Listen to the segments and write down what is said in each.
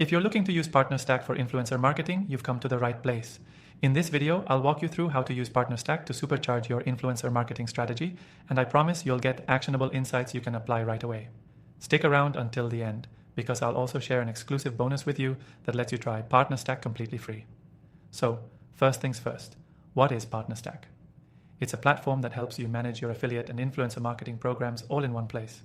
If you're looking to use PartnerStack for influencer marketing, you've come to the right place. In this video, I'll walk you through how to use PartnerStack to supercharge your influencer marketing strategy, and I promise you'll get actionable insights you can apply right away. Stick around until the end, because I'll also share an exclusive bonus with you that lets you try PartnerStack completely free. So, first things first, what is PartnerStack? It's a platform that helps you manage your affiliate and influencer marketing programs all in one place.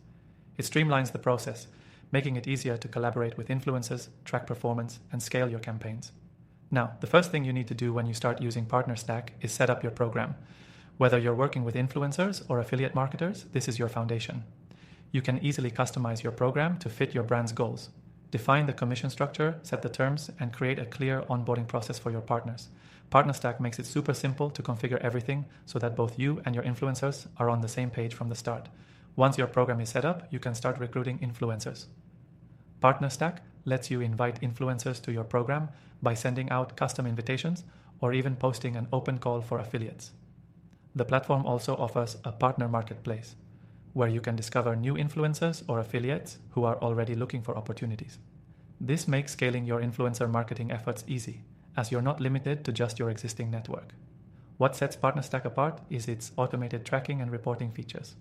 It streamlines the process, making it easier to collaborate with influencers, track performance, and scale your campaigns. Now, the first thing you need to do when you start using PartnerStack is set up your program. Whether you're working with influencers or affiliate marketers, this is your foundation. You can easily customize your program to fit your brand's goals. Define the commission structure, set the terms, and create a clear onboarding process for your partners. PartnerStack makes it super simple to configure everything so that both you and your influencers are on the same page from the start. Once your program is set up, you can start recruiting influencers. PartnerStack lets you invite influencers to your program by sending out custom invitations or even posting an open call for affiliates. The platform also offers a partner marketplace, where you can discover new influencers or affiliates who are already looking for opportunities. This makes scaling your influencer marketing efforts easy, as you're not limited to just your existing network. What sets PartnerStack apart is its automated tracking and reporting features.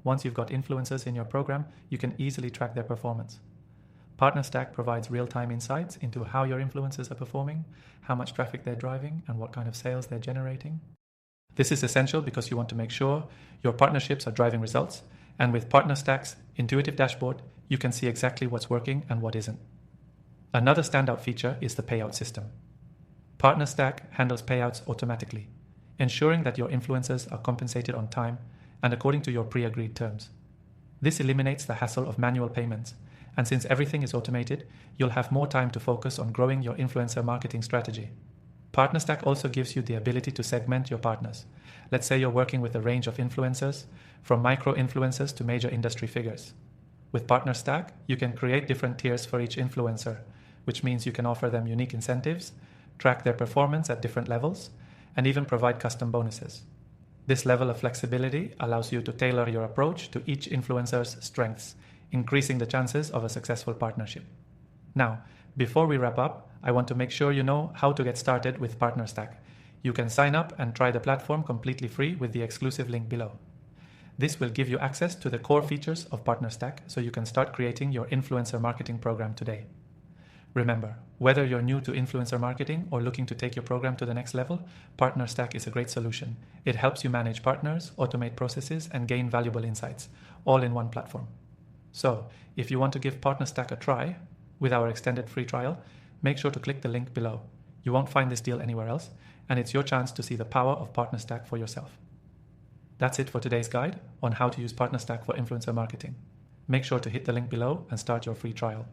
Once you've got influencers in your program, you can easily track their performance. PartnerStack provides real-time insights into how your influencers are performing, how much traffic they're driving, and what kind of sales they're generating. This is essential because you want to make sure your partnerships are driving results, and with PartnerStack's intuitive dashboard, you can see exactly what's working and what isn't. Another standout feature is the payout system. PartnerStack handles payouts automatically, ensuring that your influencers are compensated on time and according to your pre-agreed terms. This eliminates the hassle of manual payments, and since everything is automated, you'll have more time to focus on growing your influencer marketing strategy. PartnerStack also gives you the ability to segment your partners. Let's say you're working with a range of influencers, from micro-influencers to major industry figures. With PartnerStack, you can create different tiers for each influencer, which means you can offer them unique incentives, track their performance at different levels, and even provide custom bonuses. This level of flexibility allows you to tailor your approach to each influencer's strengths, increasing the chances of a successful partnership. Now, before we wrap up, I want to make sure you know how to get started with PartnerStack. You can sign up and try the platform completely free with the exclusive link below. This will give you access to the core features of PartnerStack so you can start creating your influencer marketing program today. Remember, whether you're new to influencer marketing or looking to take your program to the next level, PartnerStack is a great solution. It helps you manage partners, automate processes, and gain valuable insights, all in one platform. So, if you want to give PartnerStack a try with our extended free trial, make sure to click the link below. You won't find this deal anywhere else, and it's your chance to see the power of PartnerStack for yourself. That's it for today's guide on how to use PartnerStack for influencer marketing. Make sure to hit the link below and start your free trial.